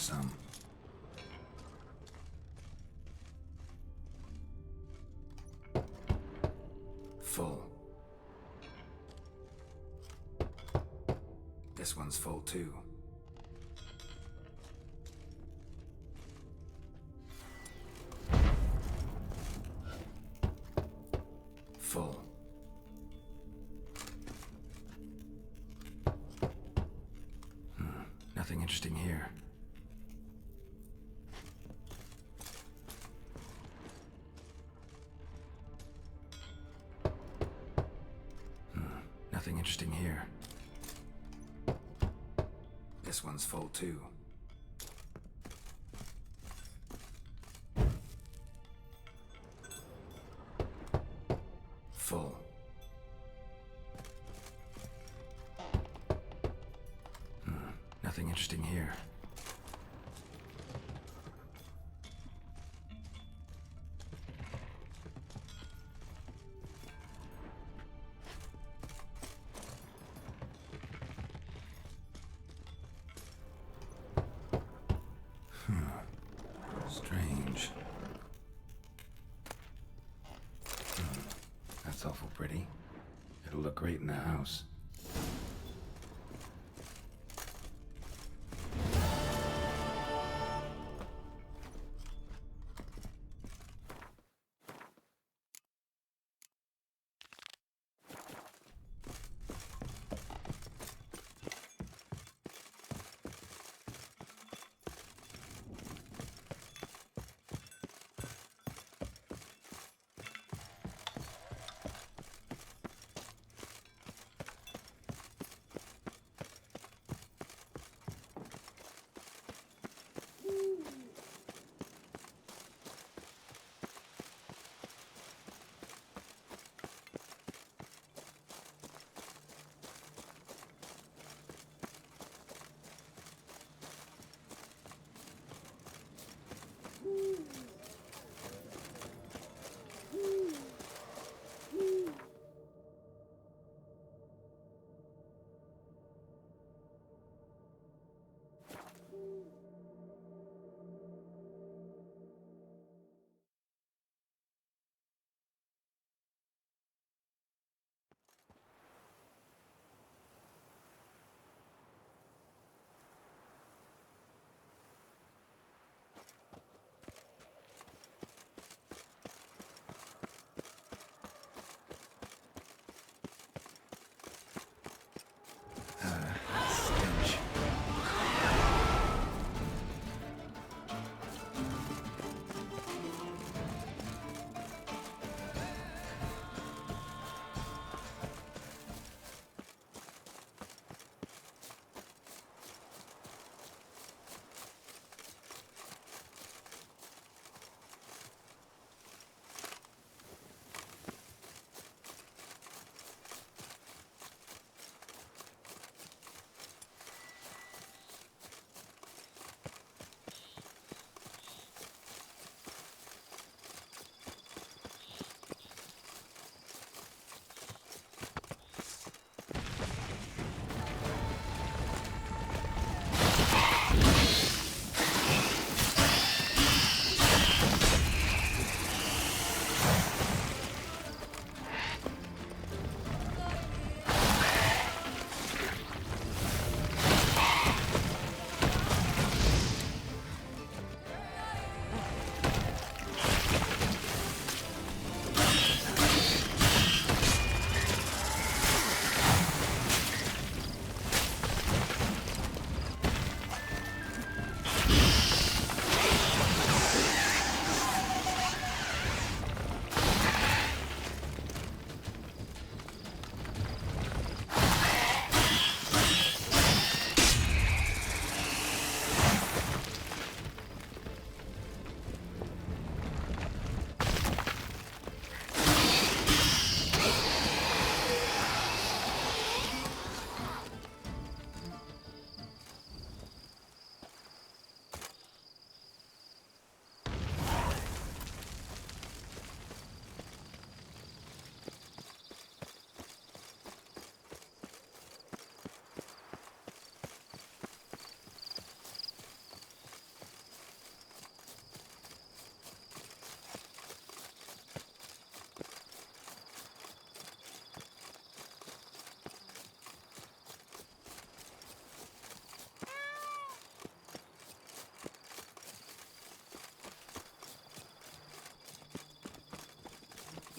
some. Full. This one's full too. Full. Nothing interesting here. Nothing interesting here. This one's full too. Full. Nothing interesting here. Strange. That's awful pretty. It'll look great in the house.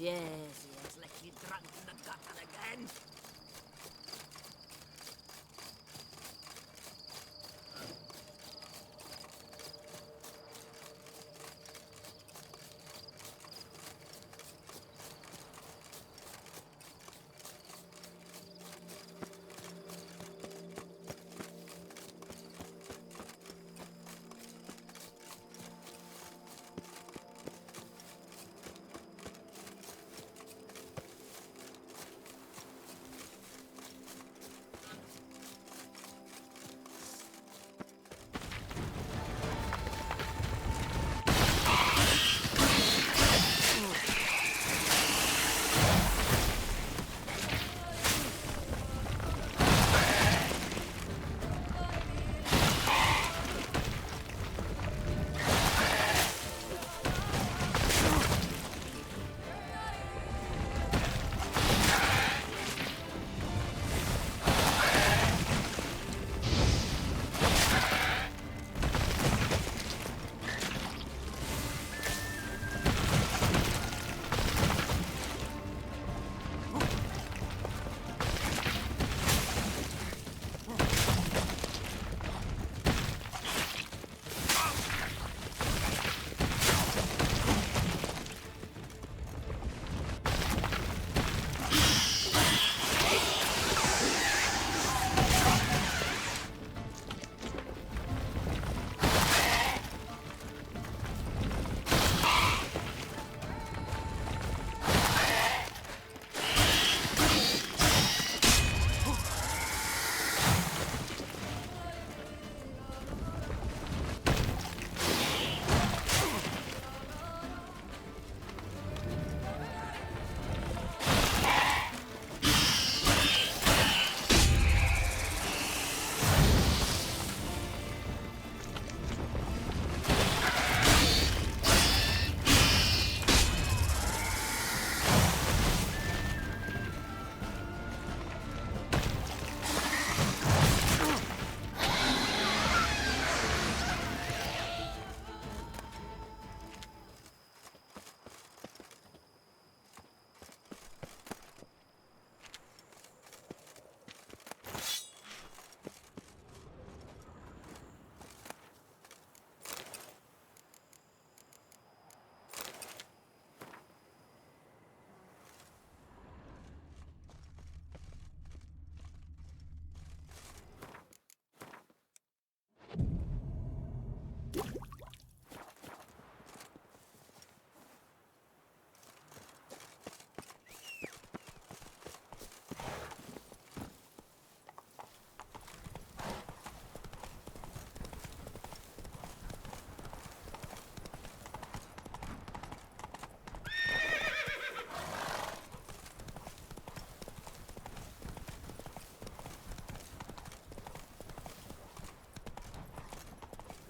Yes, let me drunk in the gutter again.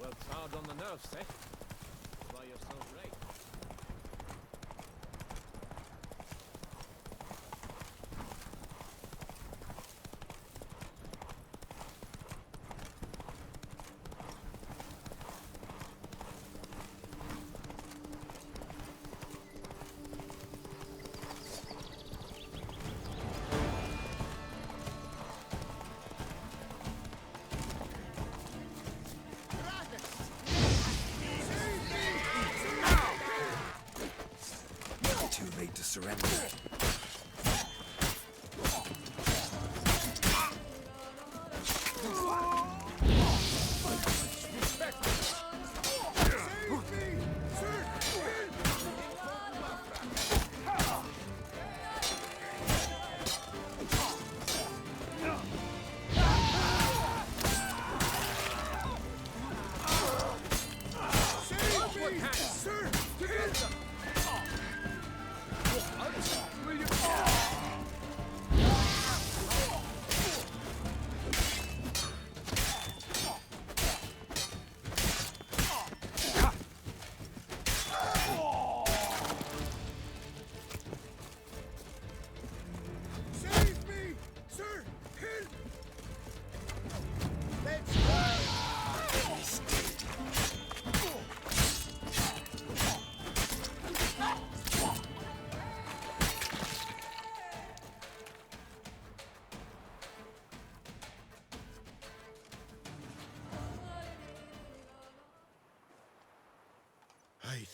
Worked hard on the nerves, eh? Why you're so great. Too late to surrender.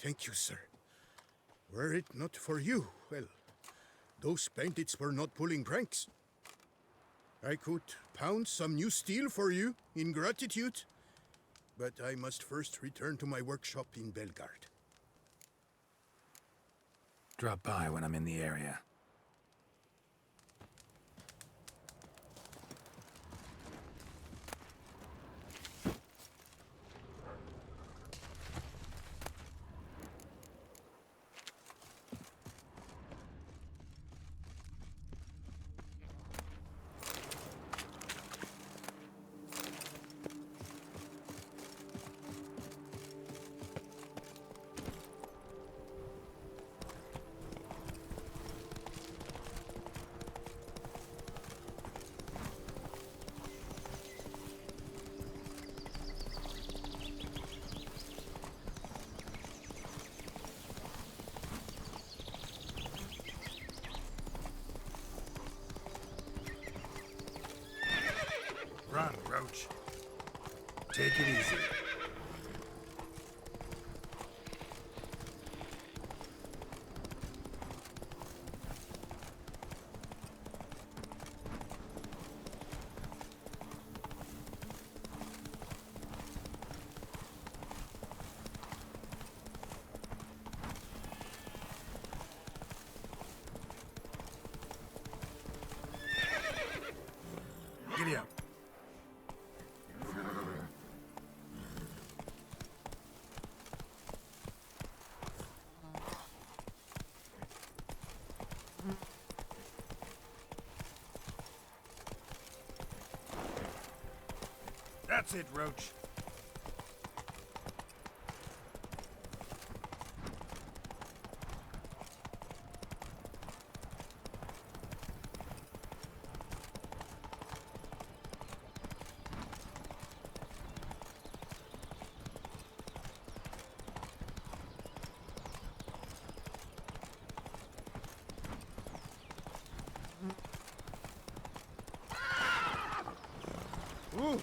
Thank you, sir. Were it not for you, well, those bandits were not pulling pranks. I could pound some new steel for you in gratitude, but I must first return to my workshop in Belgard. Drop by when I'm in the area. Run, Roach. Take it easy. Giddy up. That's it, Roach. Ooh.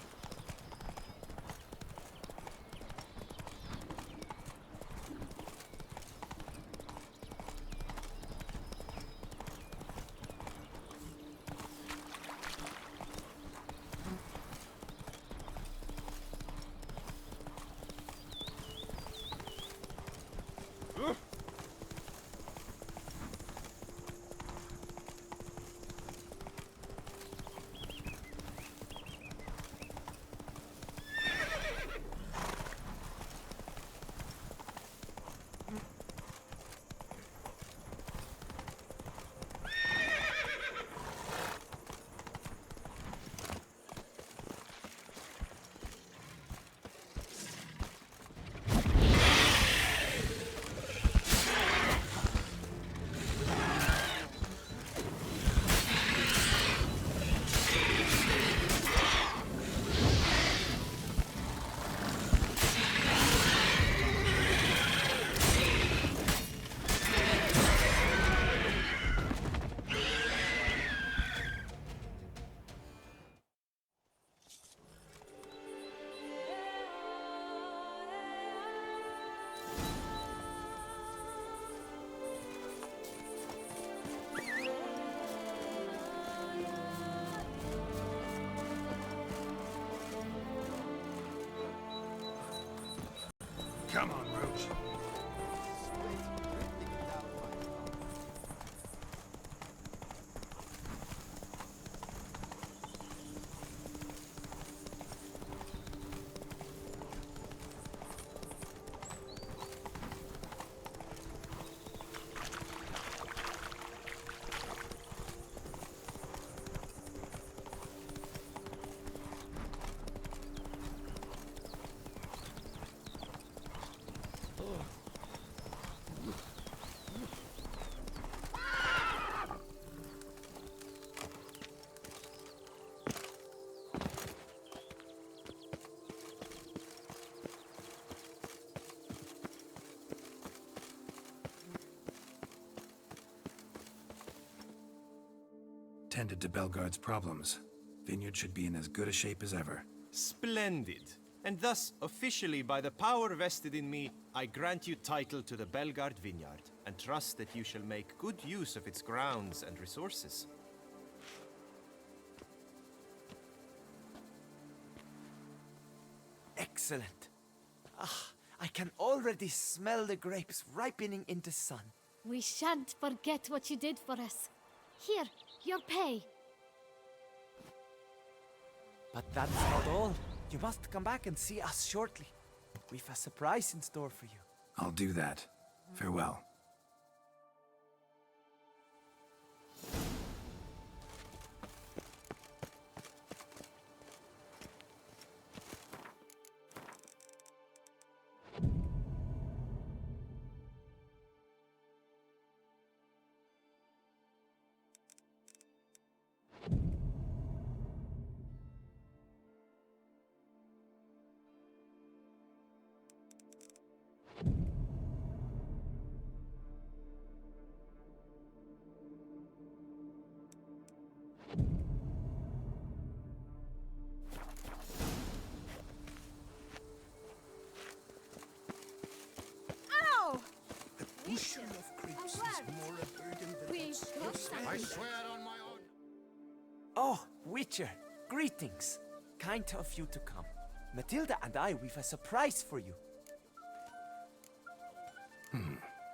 Come on, Roach. Tended to Belgard's problems. Vineyard should be in as good a shape as ever. Splendid. And thus, officially, by the power vested in me, I grant you title to the Belgard vineyard, and trust that you shall make good use of its grounds and resources. Excellent. Ah, I can already smell the grapes ripening in the sun. We shan't forget what you did for us. Here, your pay. But that's not all. You must come back and see us shortly. We've a surprise in store for you. I'll do that. Farewell. Ow! A bushel of grapes is more a burden than We lost I swear on my own. Oh, Witcher, greetings. Kind of you to come. Matilda and I, we've a surprise for you.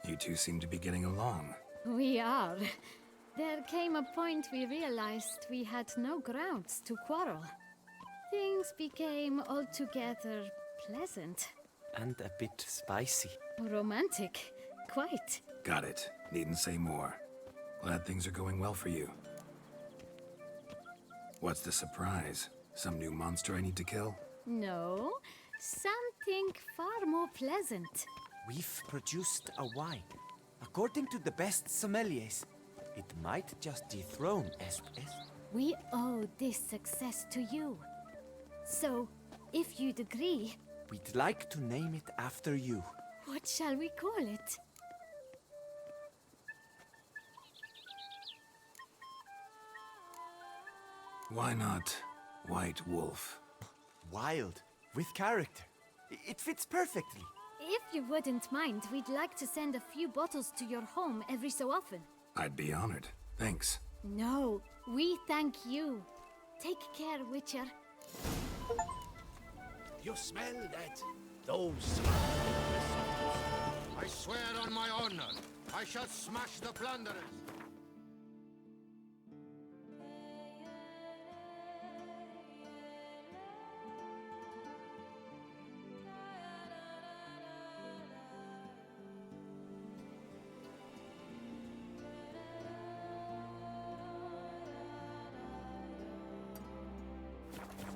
You two seem to be getting along. We are. There came a point we realized we had no grounds to quarrel. Things became altogether pleasant. And a bit spicy. Romantic. Quite. Got it. Needn't say more. Glad things are going well for you. What's the surprise? Some new monster I need to kill? No, something far more pleasant. We've produced a wine. According to the best sommeliers, it might just dethrone SPS. We owe this success to you. So, if you'd agree, We'd like to name it after you. what shall we call it? Why not White Wolf? Wild, with character. It fits perfectly. If you wouldn't mind, we'd like to send a few bottles to your home every so often. I'd be honored. Thanks. No, we thank you. Take care, Witcher. You smell that? Those... I swear on my honor, I shall smash the plunderers.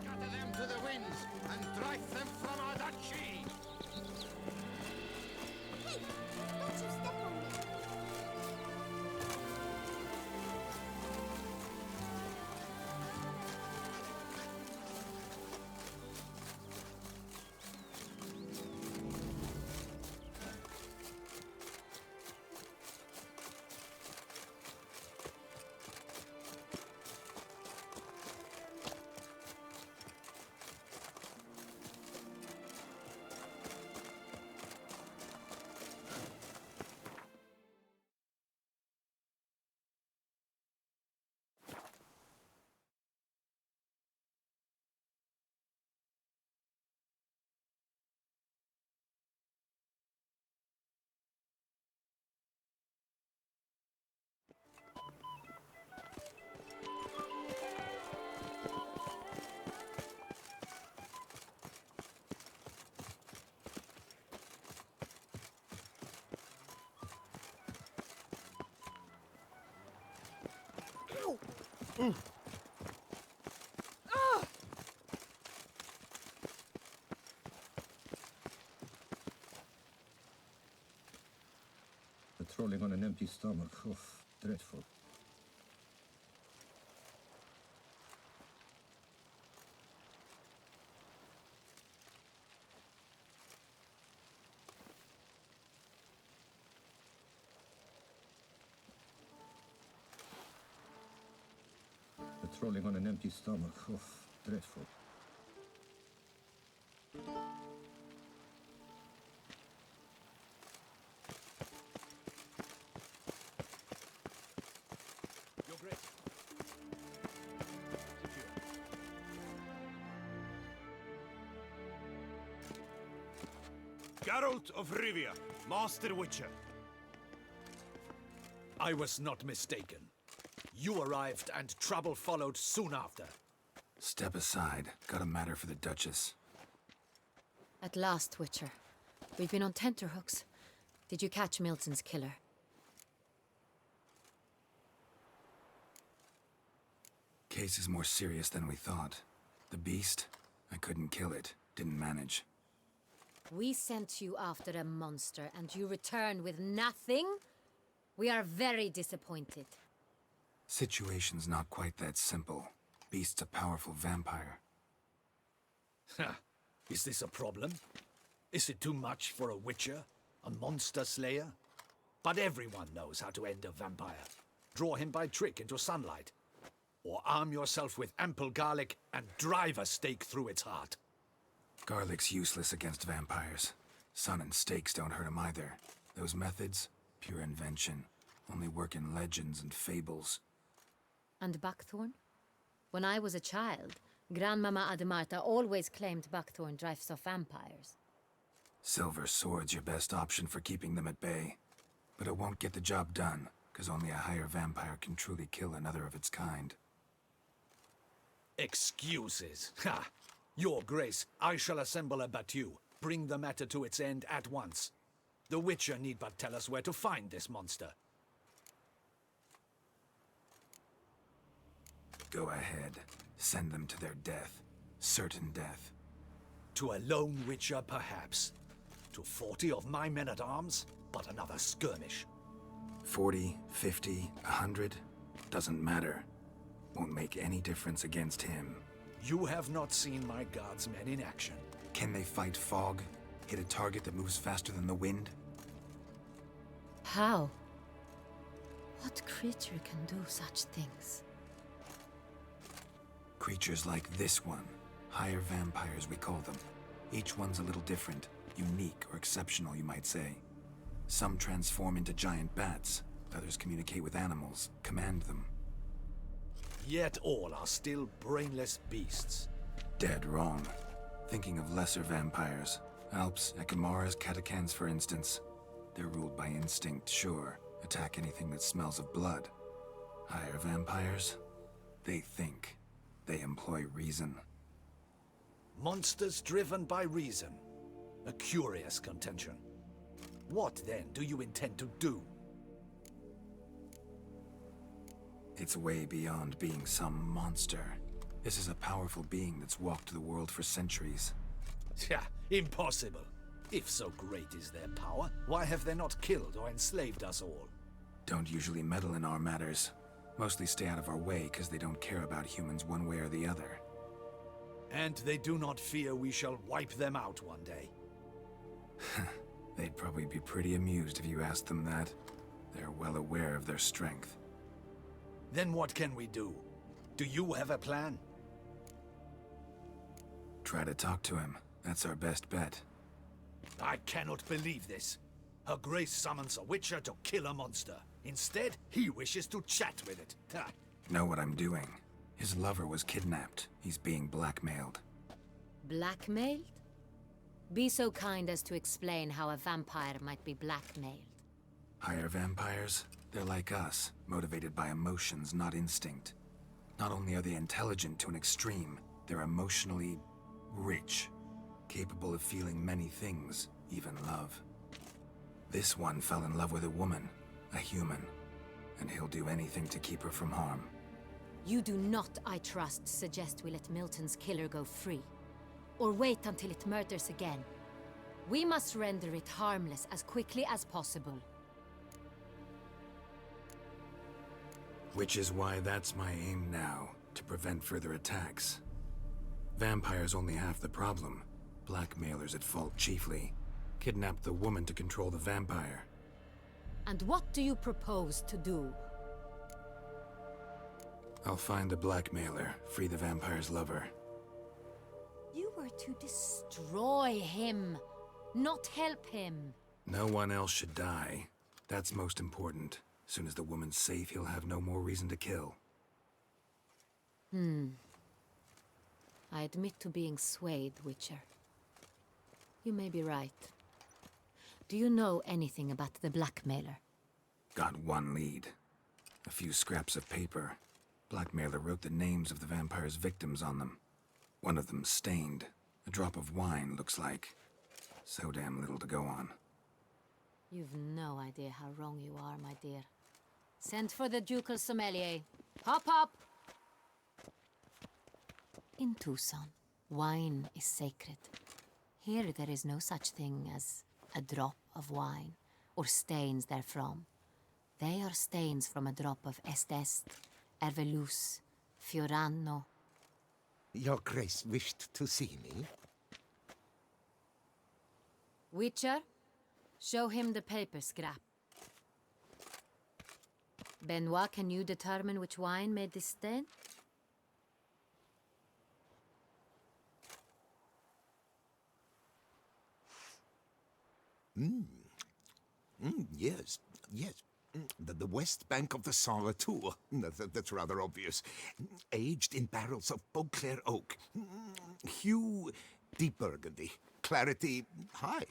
Scatter them to the winds and drive them from our duchy. Hey, don't you step on me. Patrolling on an empty stomach. Oh, dreadful. Patrolling on an empty stomach. Oh, dreadful. Geralt of Rivia. Master Witcher. I was not mistaken. You arrived and trouble followed soon after. Step aside. Got a matter for the Duchess. At last, Witcher. We've been on tenterhooks. Did you catch Milton's killer? Case is more serious than we thought. The beast? I couldn't kill it. Didn't manage. We sent you after a monster, and you returned with nothing? We are very disappointed. Situation's not quite that simple. Beast's a powerful vampire. Ha! Is this a problem? Is it too much for a witcher? A monster slayer? But everyone knows how to end a vampire. Draw him by trick into sunlight. Or arm yourself with ample garlic and drive a stake through its heart. Garlic's useless against vampires. Sun and stakes don't hurt him either. Those methods, pure invention. Only work in legends and fables. And buckthorn? When I was a child, Grandmama Ademarta always claimed buckthorn drives off vampires. Silver sword's your best option for keeping them at bay. But it won't get the job done, because only a higher vampire can truly kill another of its kind. Excuses. Ha! Your Grace, I shall assemble a battue. Bring the matter to its end at once. The Witcher need but tell us where to find this monster. Go ahead. Send them to their death. Certain death. To a lone Witcher, perhaps. To 40 of my men-at-arms, but another skirmish. 40, 50, 100? Doesn't matter. Won't make any difference against him. You have not seen my guards' men in action. Can they fight fog? Hit a target that moves faster than the wind? How? What creature can do such things? Creatures like this one. Higher vampires, we call them. Each one's a little different. Unique or exceptional, you might say. Some transform into giant bats. Others communicate with animals, command them. Yet all are still brainless beasts. Dead wrong. Thinking of lesser vampires. Alps, Ekamaras, Catacans, for instance. They're ruled by instinct, sure. Attack anything that smells of blood. Higher vampires? They think. They employ reason. Monsters driven by reason. A curious contention. What, then, do you intend to do? It's way beyond being some monster. This is a powerful being that's walked the world for centuries. Yeah, impossible. If so great is their power, why have they not killed or enslaved us all? Don't usually meddle in our matters. Mostly stay out of our way because they don't care about humans one way or the other. And they do not fear we shall wipe them out one day. They'd probably be pretty amused if you asked them that. They're well aware of their strength. Then what can we do? Do you have a plan? Try to talk to him. That's our best bet. I cannot believe this. Her Grace summons a Witcher to kill a monster. Instead, he wishes to chat with it. Ha. Know what I'm doing. His lover was kidnapped. He's being blackmailed. Blackmailed? Be so kind as to explain how a vampire might be blackmailed. Higher vampires? They're like us, motivated by emotions, not instinct. Not only are they intelligent to an extreme, they're emotionally rich, capable of feeling many things, even love. This one fell in love with a woman, a human, and he'll do anything to keep her from harm. You do not, I trust, suggest we let Milton's killer go free. Or wait until it murders again. We must render it harmless as quickly as possible. Which is why that's my aim now, to prevent further attacks. Vampires only half the problem. Blackmailers at fault chiefly. Kidnapped the woman to control the vampire. And what do you propose to do? I'll find the blackmailer, free the vampire's lover. You were to destroy him, not help him. No one else should die. That's most important. Soon as the woman's safe, he'll have no more reason to kill. I admit to being swayed, Witcher. You may be right. Do you know anything about the blackmailer? Got one lead. A few scraps of paper. Blackmailer wrote the names of the vampire's victims on them. One of them stained. A drop of wine, looks like. So damn little to go on. You've no idea how wrong you are, my dear. Send for the ducal sommelier. Hop, hop! In Tucson, wine is sacred. Here there is no such thing as a drop of wine, or stains therefrom. They are stains from a drop of Est, Ervelus, Fiorano. Your Grace wished to see me? Witcher, show him the paper scrap. Benoit, can you determine which wine made this stain? Yes, yes. The west bank of the Saint Latour. That's rather obvious. Aged in barrels of Beauclair oak. Hue, deep burgundy. Clarity, high.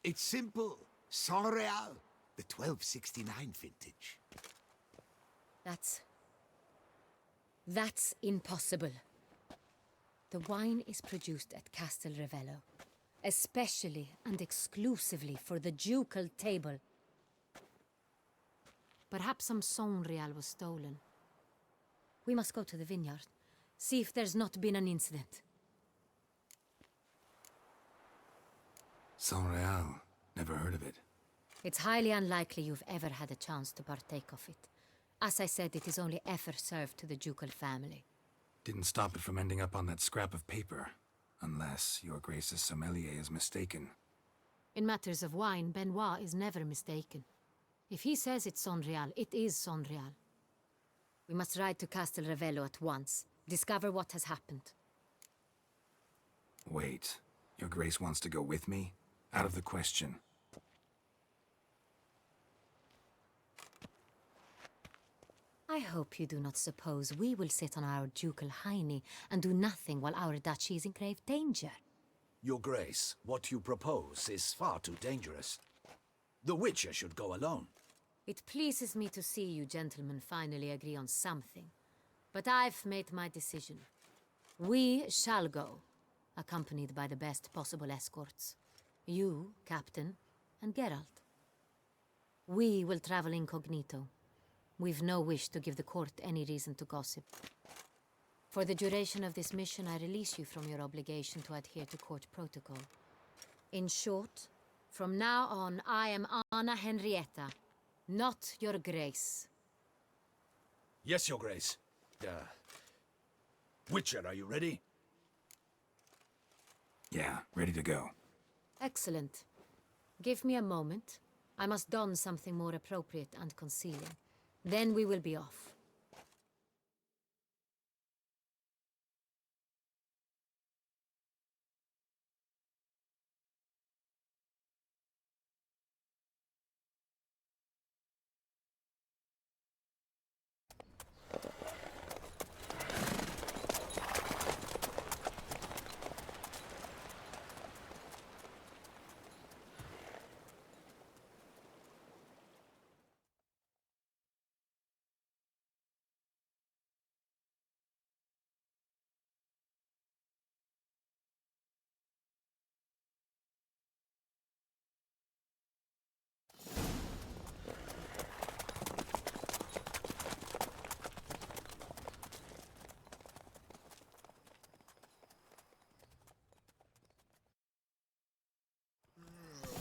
It's simple. Saint Real, the 1269 vintage. That's impossible. The wine is produced at Castel Ravello, especially and exclusively for the ducal table. Perhaps some Saint Real was stolen. We must go to the vineyard, see if there's not been an incident. Saint Real. Never heard of it. It's highly unlikely you've ever had a chance to partake of it. As I said, it is only ever served to the ducal family. Didn't stop it from ending up on that scrap of paper. Unless your Grace's sommelier is mistaken. In matters of wine, Benoit is never mistaken. If he says it's Saint Real, it is Saint Real. We must ride to Castel Ravello at once. Discover what has happened. Wait. Your Grace wants to go with me? Out of the question. I hope you do not suppose we will sit on our ducal hiney and do nothing while our duchy is in grave danger. Your Grace, what you propose is far too dangerous. The Witcher should go alone. It pleases me to see you gentlemen finally agree on something. But I've made my decision. We shall go, accompanied by the best possible escorts. You, Captain, and Geralt. We will travel incognito. We've no wish to give the court any reason to gossip. For the duration of this mission, I release you from your obligation to adhere to court protocol. In short, from now on, I am Anna Henrietta, not your Grace. Yes, Your Grace. Witcher, are you ready? Yeah, ready to go. Excellent. Give me a moment. I must don something more appropriate and concealing. Then we will be off.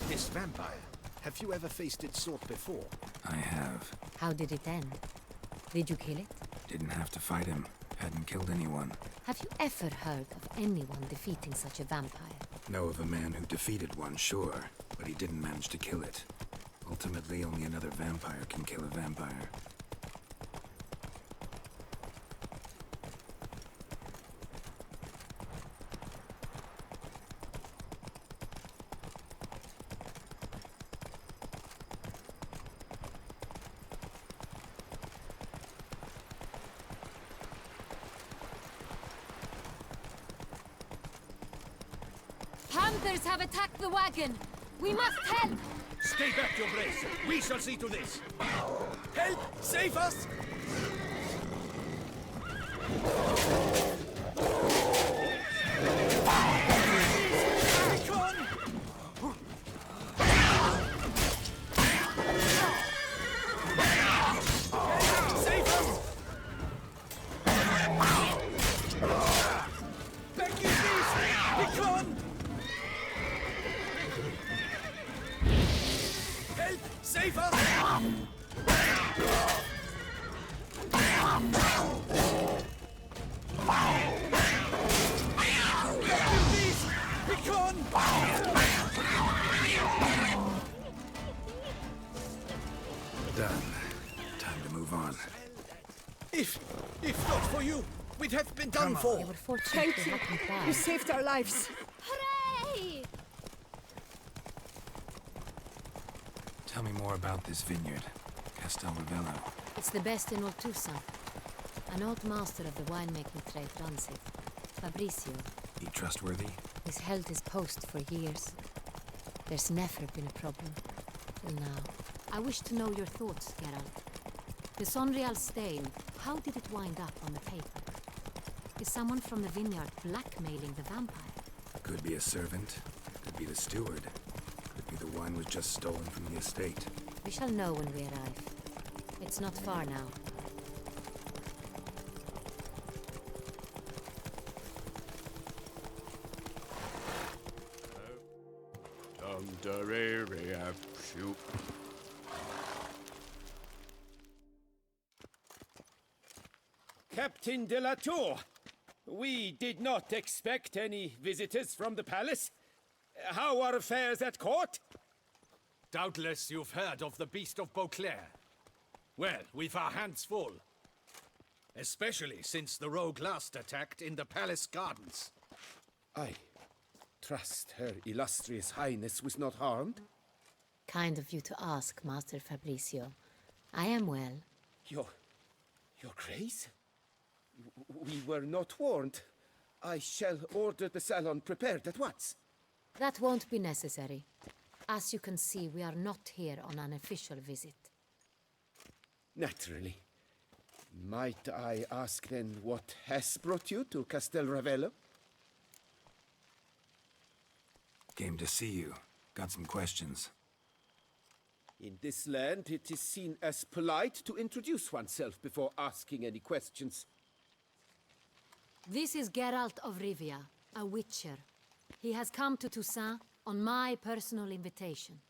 This vampire, have you ever faced its sort before? I have. How did it end? Did you kill it? Didn't have to fight him. Hadn't killed anyone. Have you ever heard of anyone defeating such a vampire? Know of a man who defeated one, sure, but he didn't manage to kill it. Ultimately, only another vampire can kill a vampire. Others have attacked the wagon! We must help! Stay back, your grace. We shall see to this. Help! Save us! Save us! Done. Time to move on. If not for you, we'd have been done for. They were fortunate they hadn't died. You saved our lives. Hooray! Tell me more about this vineyard, Castel Ravello. It's the best in Oltusa. An old master of the winemaking trade runs it. Fabrizio. He trustworthy? He's held his post for years. There's never been a problem. Till now. I wish to know your thoughts, Geralt. The Sonreal stain, how did it wind up on the paper? Is someone from the vineyard blackmailing the vampire? Could be a servant, could be the steward, could be the wine was just stolen from the estate. We shall know when we arrive. It's not far now. Captain de la Tour, we did not expect any visitors from the palace. How are affairs at court? Doubtless you've heard of the Beast of Beauclair. Well, we've our hands full. Especially since the rogue last attacked in the palace gardens. I trust Her Illustrious Highness was not harmed. Kind of you to ask, Master Fabrizio. I am well. Your Grace? We were not warned. I shall order the salon prepared at once. That won't be necessary. As you can see, we are not here on an official visit. Naturally. Might I ask then what has brought you to Castel Ravello? Came to see you. Got some questions. In this land, it is seen as polite to introduce oneself before asking any questions. This is Geralt of Rivia, a witcher. He has come to Toussaint on my personal invitation.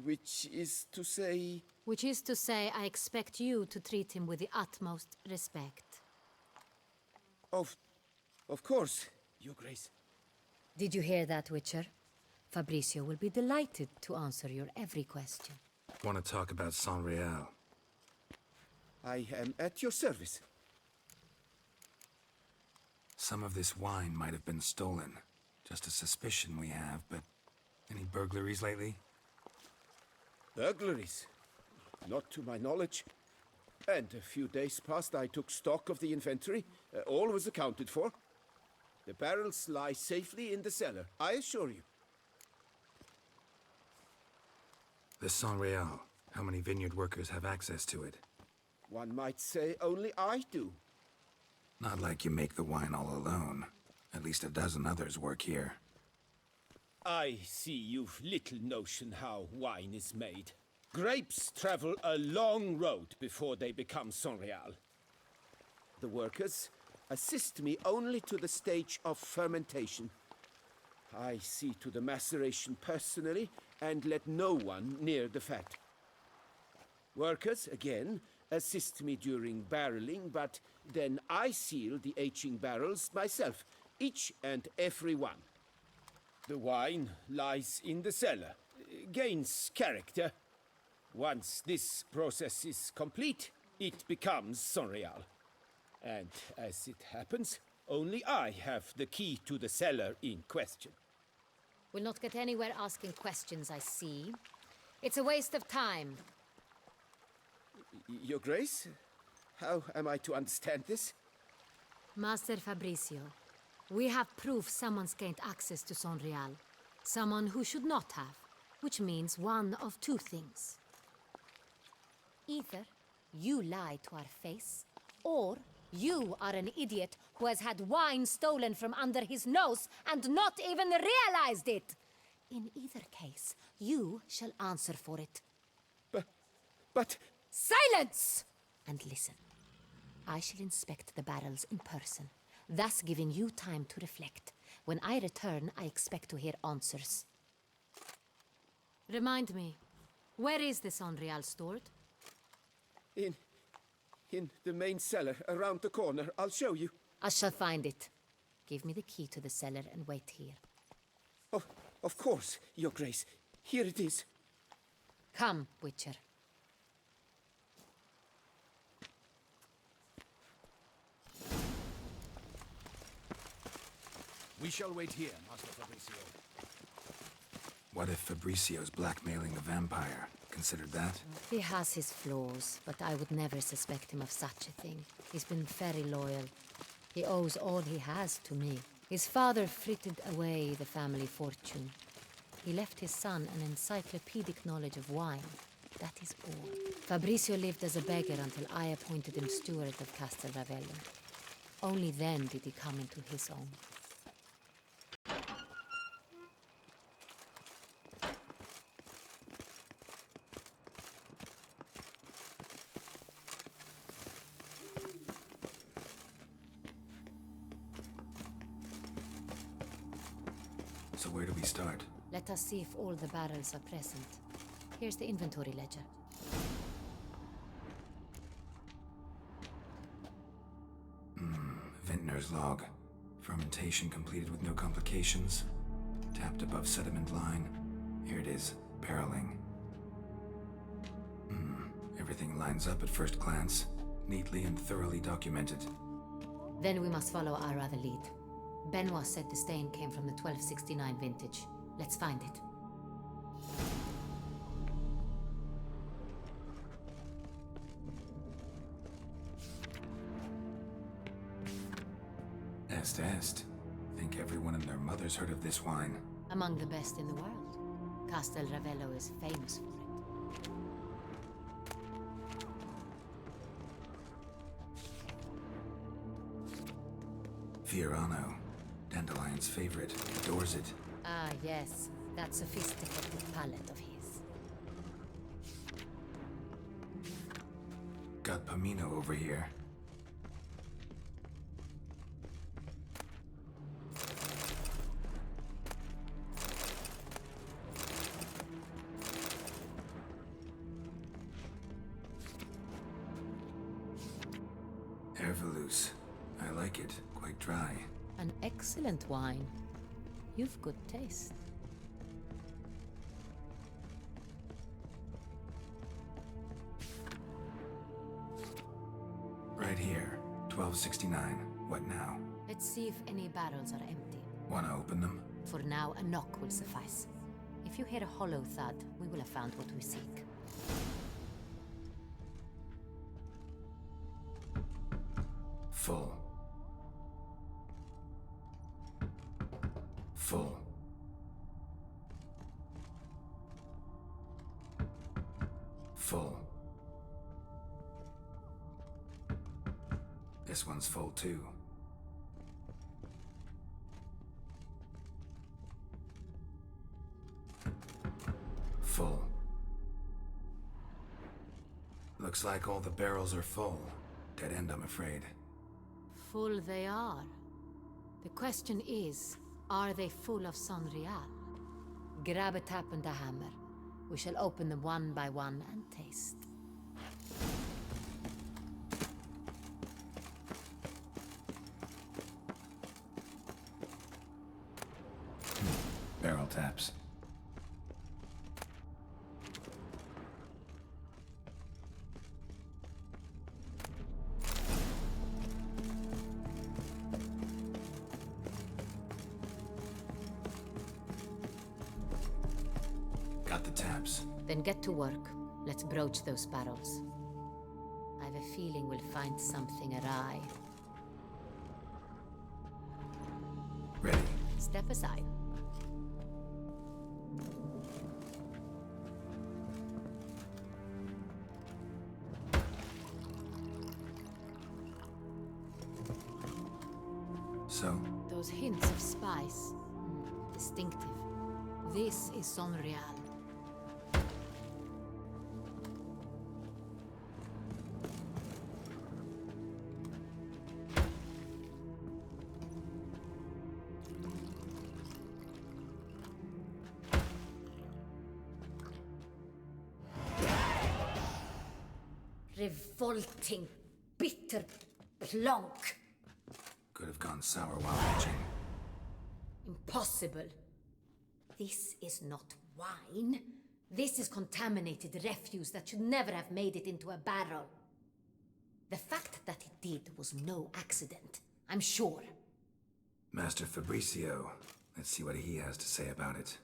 Which is to say... Which is to say, I expect you to treat him with the utmost respect. Of course, Your Grace. Did you hear that, Witcher? Fabrizio will be delighted to answer your every question. Want to talk about Sonreal? I am at your service. Some of this wine might have been stolen. Just a suspicion we have, but any burglaries lately? Burglaries? Not to my knowledge. And a few days past I took stock of the inventory. All was accounted for. The barrels lie safely in the cellar, I assure you. The Sonreal. How many vineyard workers have access to it? One might say only I do. Not like you make the wine all alone. At least a dozen others work here. I see you've little notion how wine is made. Grapes travel a long road before they become Sonreal. The workers assist me only to the stage of fermentation. I see to the maceration personally and let no one near the fat. Workers, again, assist me during barreling, but then I seal the aging barrels myself, each and every one. The wine lies in the cellar, gains character. Once this process is complete, it becomes Sonreal. And as it happens, only I have the key to the cellar in question. We'll not get anywhere asking questions, I see. It's a waste of time. Your Grace, how am I to understand this? Master Fabrizio, We have proof someone's gained access to Sonreal. Someone who should not have, which means one of two things. Either you lie to our face, or you are an idiot who has had wine stolen from under his nose and not even realized it. In either case, you shall answer for it. But... Silence! And listen. I shall inspect the barrels in person, thus giving you time to reflect. When I return, I expect to hear answers. Remind me, where is this Sonreal stored? In the main cellar, around the corner. I'll show you. I shall find it. Give me the key to the cellar and wait here. Oh, of course, Your Grace. Here it is. Come, Witcher. We shall wait here, Master Fabricio. What if Fabricio's blackmailing a vampire? Considered that? He has his flaws, but I would never suspect him of such a thing. He's been very loyal. He owes all he has to me. His father frittered away the family fortune. He left his son an encyclopedic knowledge of wine. That is all. Fabricio lived as a beggar until I appointed him steward of Castel Ravello. Only then did he come into his own. So where do we start? Let us see if all the barrels are present. Here's the inventory ledger. Vintner's log. Fermentation completed with no complications. Tapped above sediment line. Here it is, barreling. Everything lines up at first glance. Neatly and thoroughly documented. Then we must follow our other lead. Benoit said the stain came from the 1269 vintage. Let's find it. Est. Think everyone and their mother's heard of this wine. Among the best in the world. Castel Ravello is famous for it. Fiorano. Dandelion's favorite. Adores it. Ah, yes. That sophisticated palate of his. Got Pomino over here. Hervelous. I like it. Quite dry. An excellent wine. You've good taste. Right here. 1269. What now? Let's see if any barrels are empty. Wanna open them? For now, a knock will suffice. If you hear a hollow thud, we will have found what we seek. Full. Full. Full. This one's full too. Full. Looks like all the barrels are full. Dead end, I'm afraid. Full they are. The question is, are they full of Sonreal? Grab a tap and a hammer. We shall open them one by one and taste. Barrel taps. Got the taps. Then get to work. Let's broach those barrels. I have a feeling we'll find something awry. Ready. Step aside. So, Those hints of spice. Distinctive. This is Sonreal. Revolting, bitter plonk. could have gone sour while aging. Impossible. This is not wine. This is contaminated refuse that should never have made it into a barrel. The fact that it did was no accident, I'm sure. Master Fabricio, let's see what he has to say about it.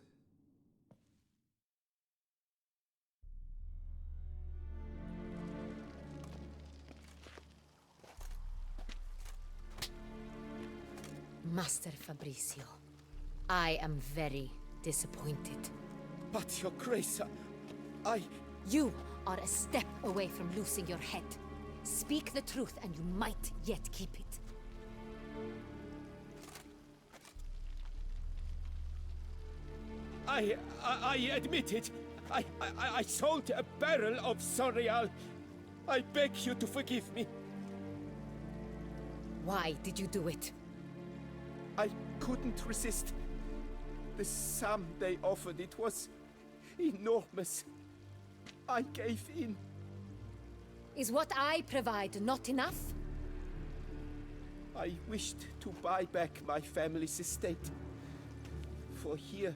Master Fabricio, I am very disappointed. But, Your Grace, I... You are a step away from losing your head. Speak the truth and you might yet keep it. I admit it. I sold a barrel of Sonreal. I beg you to forgive me. Why did you do it? I couldn't resist. The sum they offered, it was enormous. I gave in. Is what I provide not enough? I wished to buy back my family's estate. For here,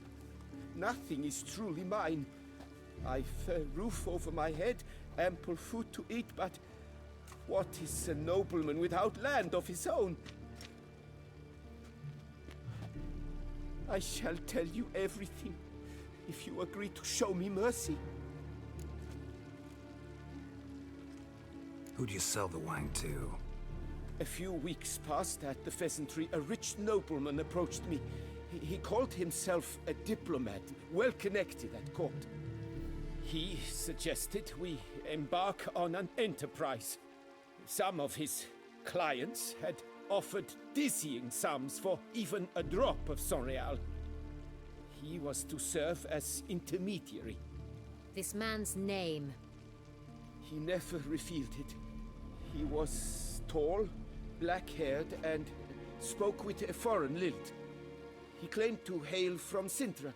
nothing is truly mine. I've a roof over my head, ample food to eat, but what is a nobleman without land of his own? I shall tell you everything, if you agree to show me mercy. Who'd you sell the wine to? A few weeks past at the pheasantry, a rich nobleman approached me. He called himself a diplomat, well connected at court. He suggested we embark on an enterprise. Some of his clients had offered dizzying sums for even a drop of Sonreal. He was to serve as intermediary. This man's name. He never revealed it. He was tall, black-haired, and spoke with a foreign lilt. He claimed to hail from Sintra.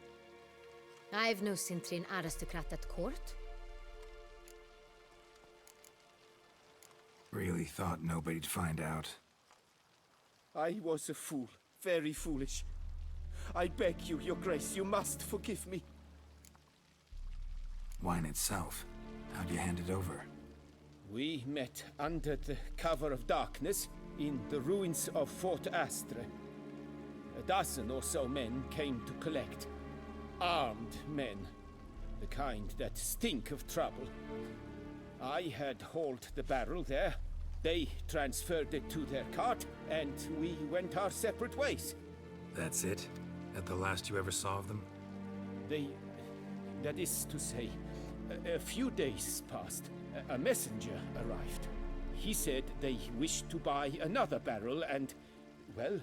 I've no Sintrian aristocrat at court. Really thought nobody'd find out. I was a fool, very foolish. I beg you, Your Grace, you must forgive me. Wine itself, how'd you hand it over? We met under the cover of darkness in the ruins of Fort Astre. A dozen or so men came to collect. Armed men. The kind that stink of trouble. I had hauled the barrel there. They transferred it to their cart, and we went our separate ways. That's it? That the last you ever saw of them? That is to say, a few days passed. A messenger arrived. He said they wished to buy another barrel and, well,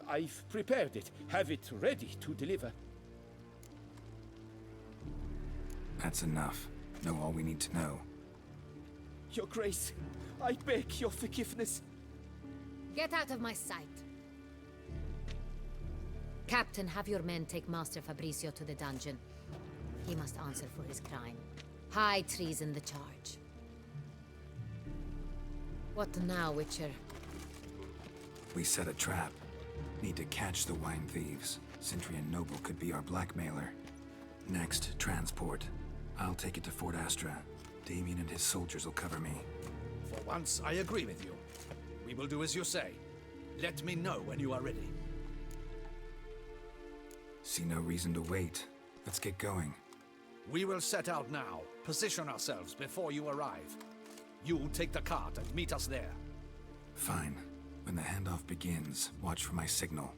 I've prepared it, have it ready to deliver. That's enough. Know all we need to know. Your Grace, I beg your forgiveness. Get out of my sight. Captain, have your men take Master Fabricio to the dungeon. He must answer for his crime. High treason the charge. What now, Witcher? We set a trap. Need to catch the wine thieves. Sintrian Noble could be our blackmailer. Next, transport. I'll take it to Fort Astra. Damien and his soldiers will cover me. For once, I agree with you. We will do as you say. Let me know when you are ready. See no reason to wait. Let's get going. We will set out now. Position ourselves before you arrive. You take the cart and meet us there. Fine. When the handoff begins, watch for my signal.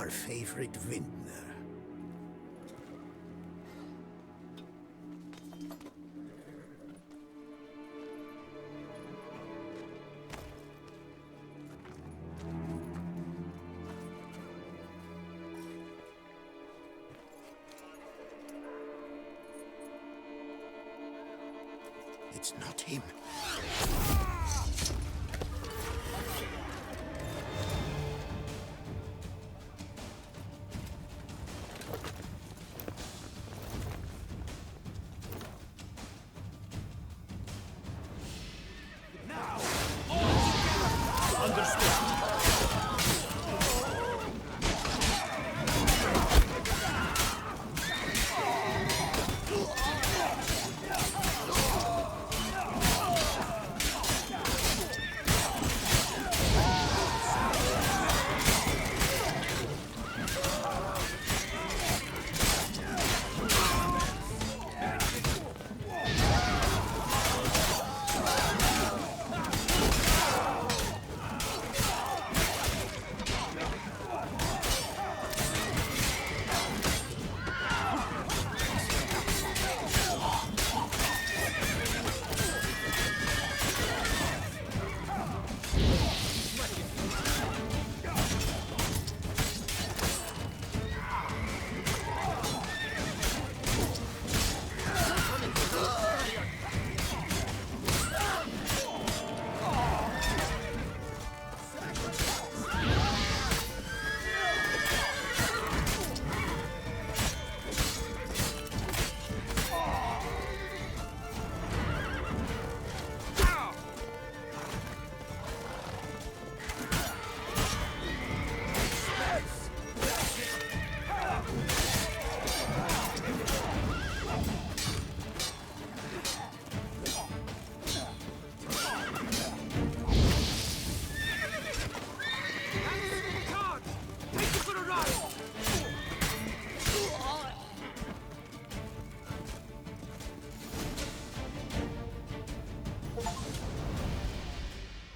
our favorite vintner. It's not him.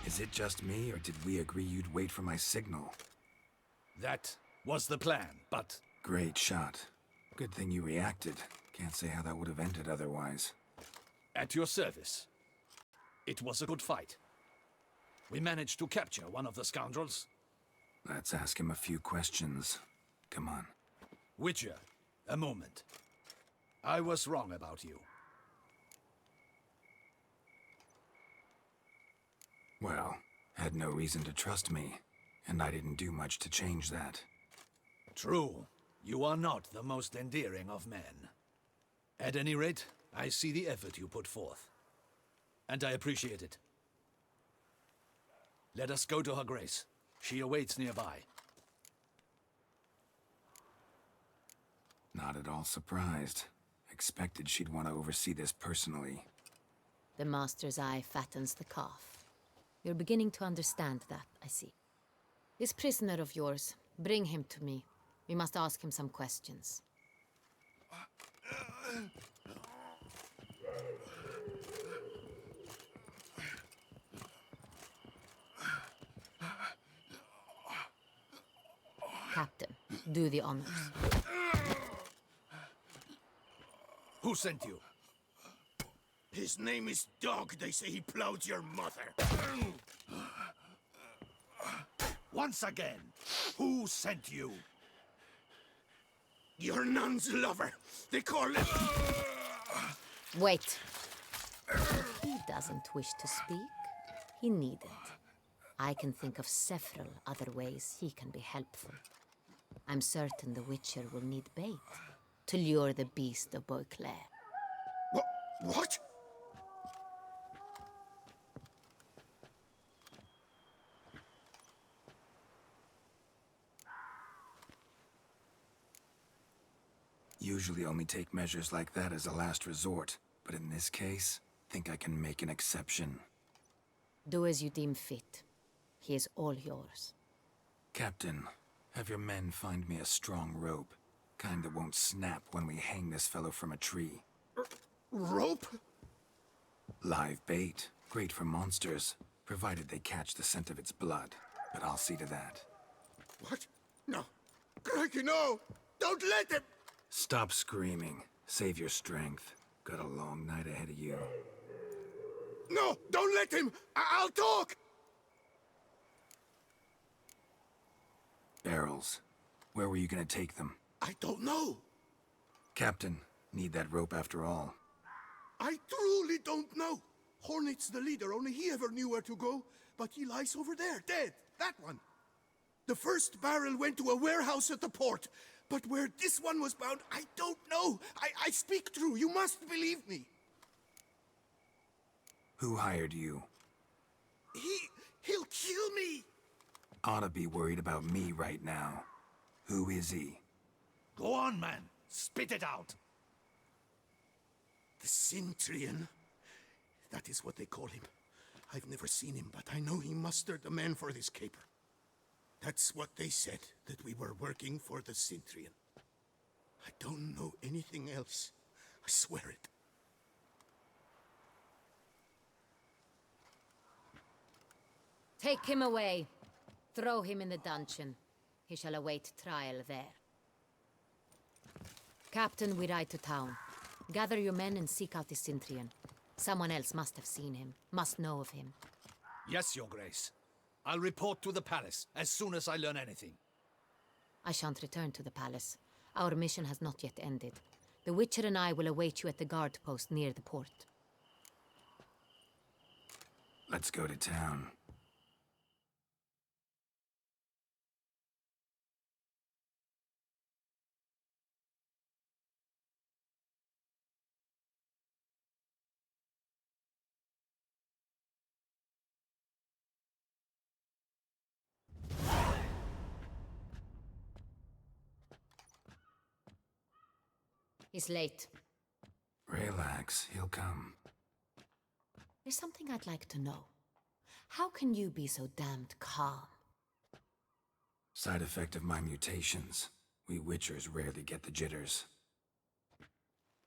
Is it just me, or did we agree you'd wait for my signal? That was the plan, but Great shot. Good thing you reacted. Can't say how that would have ended otherwise. at your service. It was a good fight. We managed to capture one of the scoundrels. Let's ask him a few questions. Come on. Witcher, a moment. I was wrong about you. Well, had no reason to trust me, and I didn't do much to change that. True, you are not the most endearing of men. At any rate, I see the effort you put forth. And I appreciate it. Let us go to her grace. She awaits nearby. Not at all surprised. Expected she'd want to oversee this personally. The master's eye fattens the calf. You're beginning to understand that, I see. This prisoner of yours, bring him to me. We must ask him some questions. Captain, do the honors. Who sent you? His name is Dog. They say he plowed your mother. Once again, who sent you? Your nun's lover. They call him... Wait. He doesn't wish to speak. He needn't. I can think of several other ways he can be helpful. I'm certain the Witcher will need bait to lure the beast of Beauclair. What? Usually only take measures like that as a last resort, but in this case, think I can make an exception. Do as you deem fit. He is all yours. Captain, have your men find me a strong rope. Kind that won't snap when we hang this fellow from a tree. Rope? Live bait. Great for monsters, provided they catch the scent of its blood. But I'll see to that. What? No. Crikey, no! Don't let him! Stop screaming. Save your strength. Got a long night ahead of you. No! Don't let him! I'll talk! Barrels. Where were you gonna take them? I don't know. Captain, need that rope after all. I truly don't know. Hornet's the leader, only he ever knew where to go. But he lies over there, dead. That one. The first barrel went to a warehouse at the port. But where this one was bound, I don't know. I speak true. You must believe me. Who hired you? He'll kill me. Oughta be worried about me right now. Who is he? Go on, man. Spit it out. The Centurion. That is what they call him. I've never seen him, but I know he mustered the men for this caper. That's what they said, that we were working for the Centurion. I don't know anything else. I swear it. Take him away. Throw him in the dungeon. He shall await trial there. Captain, we ride to town. Gather your men and seek out the Centurion. Someone else must have seen him, must know of him. Yes, Your Grace. I'll report to the palace as soon as I learn anything. I shan't return to the palace. Our mission has not yet ended. The Witcher and I will await you at the guard post near the port. Let's go to town. He's late. Relax, he'll come. There's something I'd like to know. How can you be so damned calm? Side effect of my mutations. We Witchers rarely get the jitters.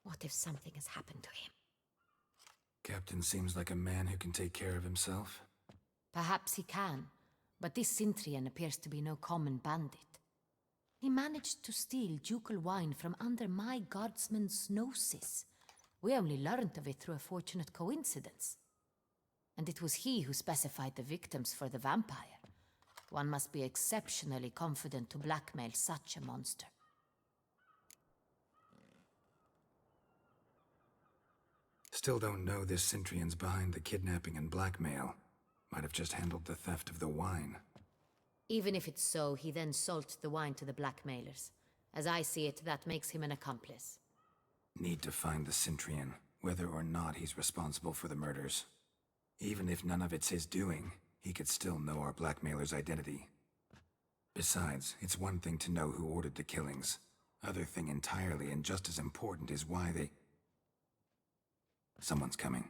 What if something has happened to him? Captain seems like a man who can take care of himself. Perhaps he can, but this Centurion appears to be no common bandit. He managed to steal ducal wine from under my guardsman's noses. We only learned of it through a fortunate coincidence. And it was he who specified the victims for the vampire. One must be exceptionally confident to blackmail such a monster. Still don't know this Centurion's behind the kidnapping and blackmail. Might have just handled the theft of the wine. Even if it's so, he then sold the wine to the blackmailers. As I see it, that makes him an accomplice. Need to find the Centurion, whether or not he's responsible for the murders. Even if none of it's his doing, he could still know our blackmailer's identity. Besides, it's one thing to know who ordered the killings. Other thing entirely, and just as important, is why they... Someone's coming.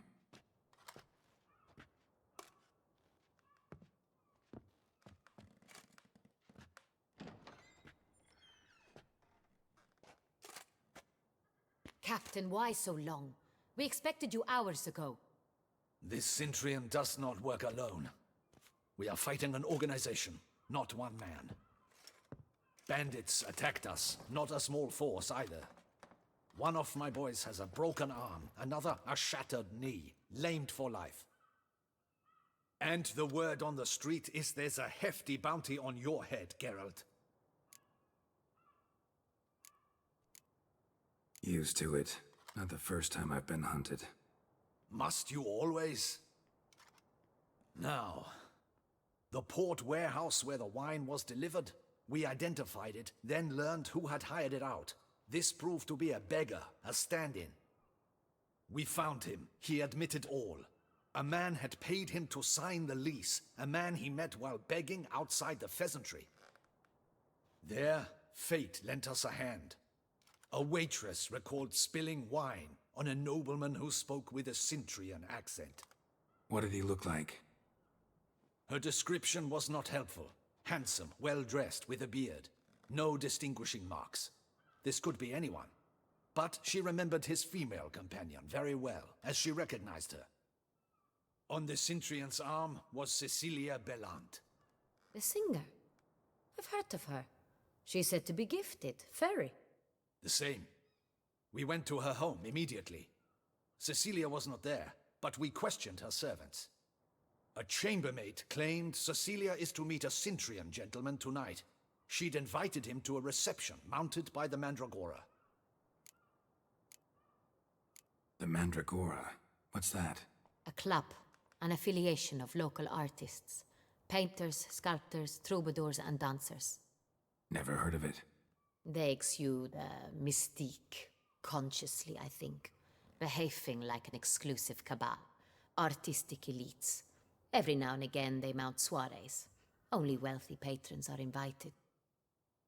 Captain, why so long? We expected you hours ago. This Centurion does not work alone. We are fighting an organization, not one man. Bandits attacked us, not a small force either. One of my boys has a broken arm, another a shattered knee, lamed for life. And the word on the street is there's a hefty bounty on your head, Geralt. Used to it. Not the first time I've been hunted. Must you always? Now, the port warehouse where the wine was delivered, we identified it, then learned who had hired it out. This proved to be a beggar, a stand-in. We found him. He admitted all. A man had paid him to sign the lease, a man he met while begging outside the pheasantry. There, fate lent us a hand. A waitress recalled spilling wine on a nobleman who spoke with a Centurion accent. What did he look like? Her description was not helpful. Handsome, well-dressed, with a beard. No distinguishing marks. This could be anyone. But she remembered his female companion very well, as she recognized her. On the Centurion's arm was Cecilia Bellant. The singer? I've heard of her. She's said to be gifted. Fairy. The same. We went to her home immediately. Cecilia was not there, but we questioned her servants. A chambermaid claimed Cecilia is to meet a Cintrian gentleman tonight. She'd invited him to a reception mounted by the Mandragora. The Mandragora? What's that? A club, an affiliation of local artists. Painters, sculptors, troubadours, and dancers. Never heard of it. They exude mystique, consciously, I think. Behaving like an exclusive cabal. Artistic elites. Every now and again they mount soirees. Only wealthy patrons are invited.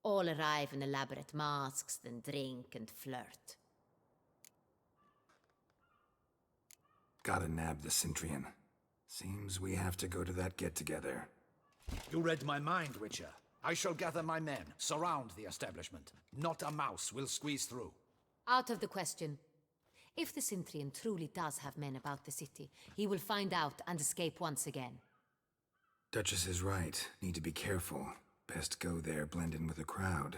All arrive in elaborate masks, then drink and flirt. Gotta nab the Cintrian. Seems we have to go to that get-together. You read my mind, Witcher. I shall gather my men, surround the establishment. Not a mouse will squeeze through. Out of the question. If the Cintrian truly does have men about the city, he will find out and escape once again. Duchess is right. Need to be careful. Best go there, blend in with the crowd.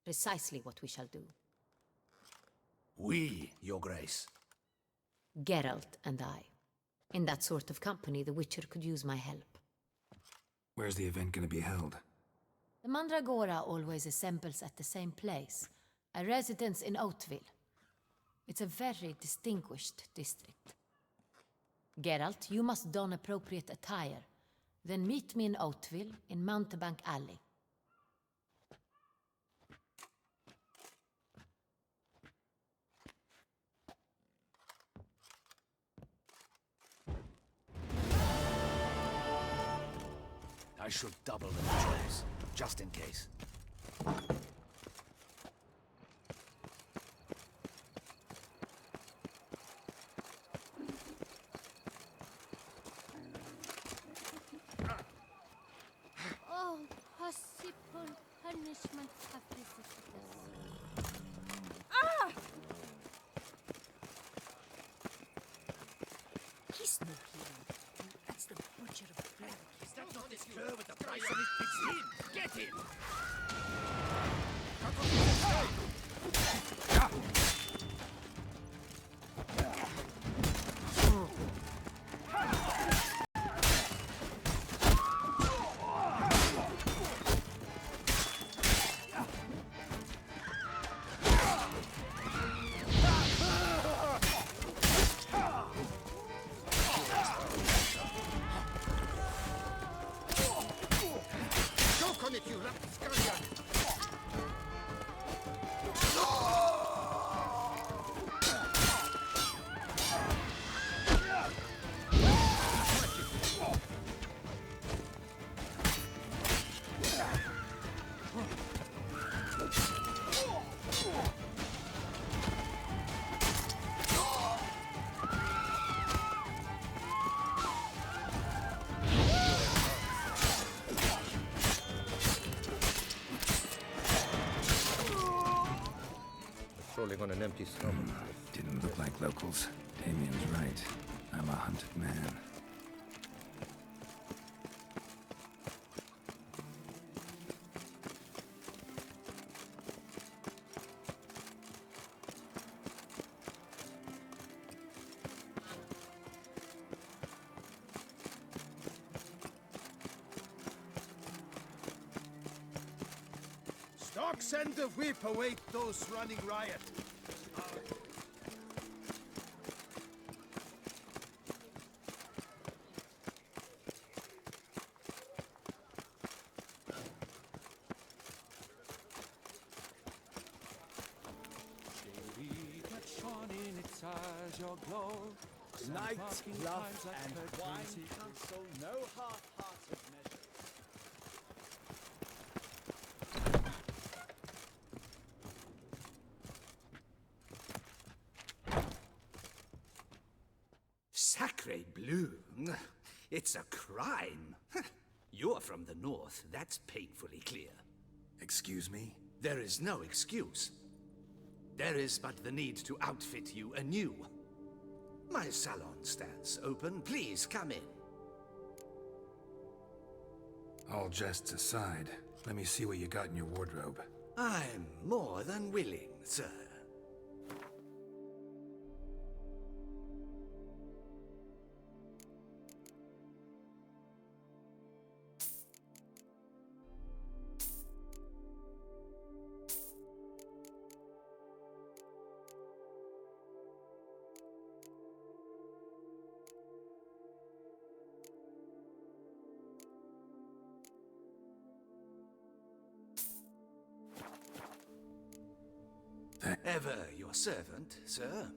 Precisely what we shall do. We, Your Grace. Geralt and I. In that sort of company, the Witcher could use my help. Where's the event gonna be held? The Mandragora always assembles at the same place, a residence in Oatville. It's a very distinguished district. Geralt, you must don appropriate attire. Then meet me in Oatville, in Mountebank Alley. I should double the patrols, just in case. Oh, possible punishment have visited us. Ah! He's no hero. That's the butcher of blood. Is that not this cur with the price on his pitched in? Get him! Patrolling on an empty stomach. Didn't look like locals. Damien's right. I'm a hunted man. Stocks and the whip await those running riot. Light, love, and wine cancel no half-hearted measure. Sacre bleu! It's a crime. You're from the north, that's painfully clear. Excuse me? There is no excuse. There is but the need to outfit you anew. My salon stands open. Please come in. All jests aside, Let me see what you got in your wardrobe. I'm more than willing, sir. Ever your servant, sir.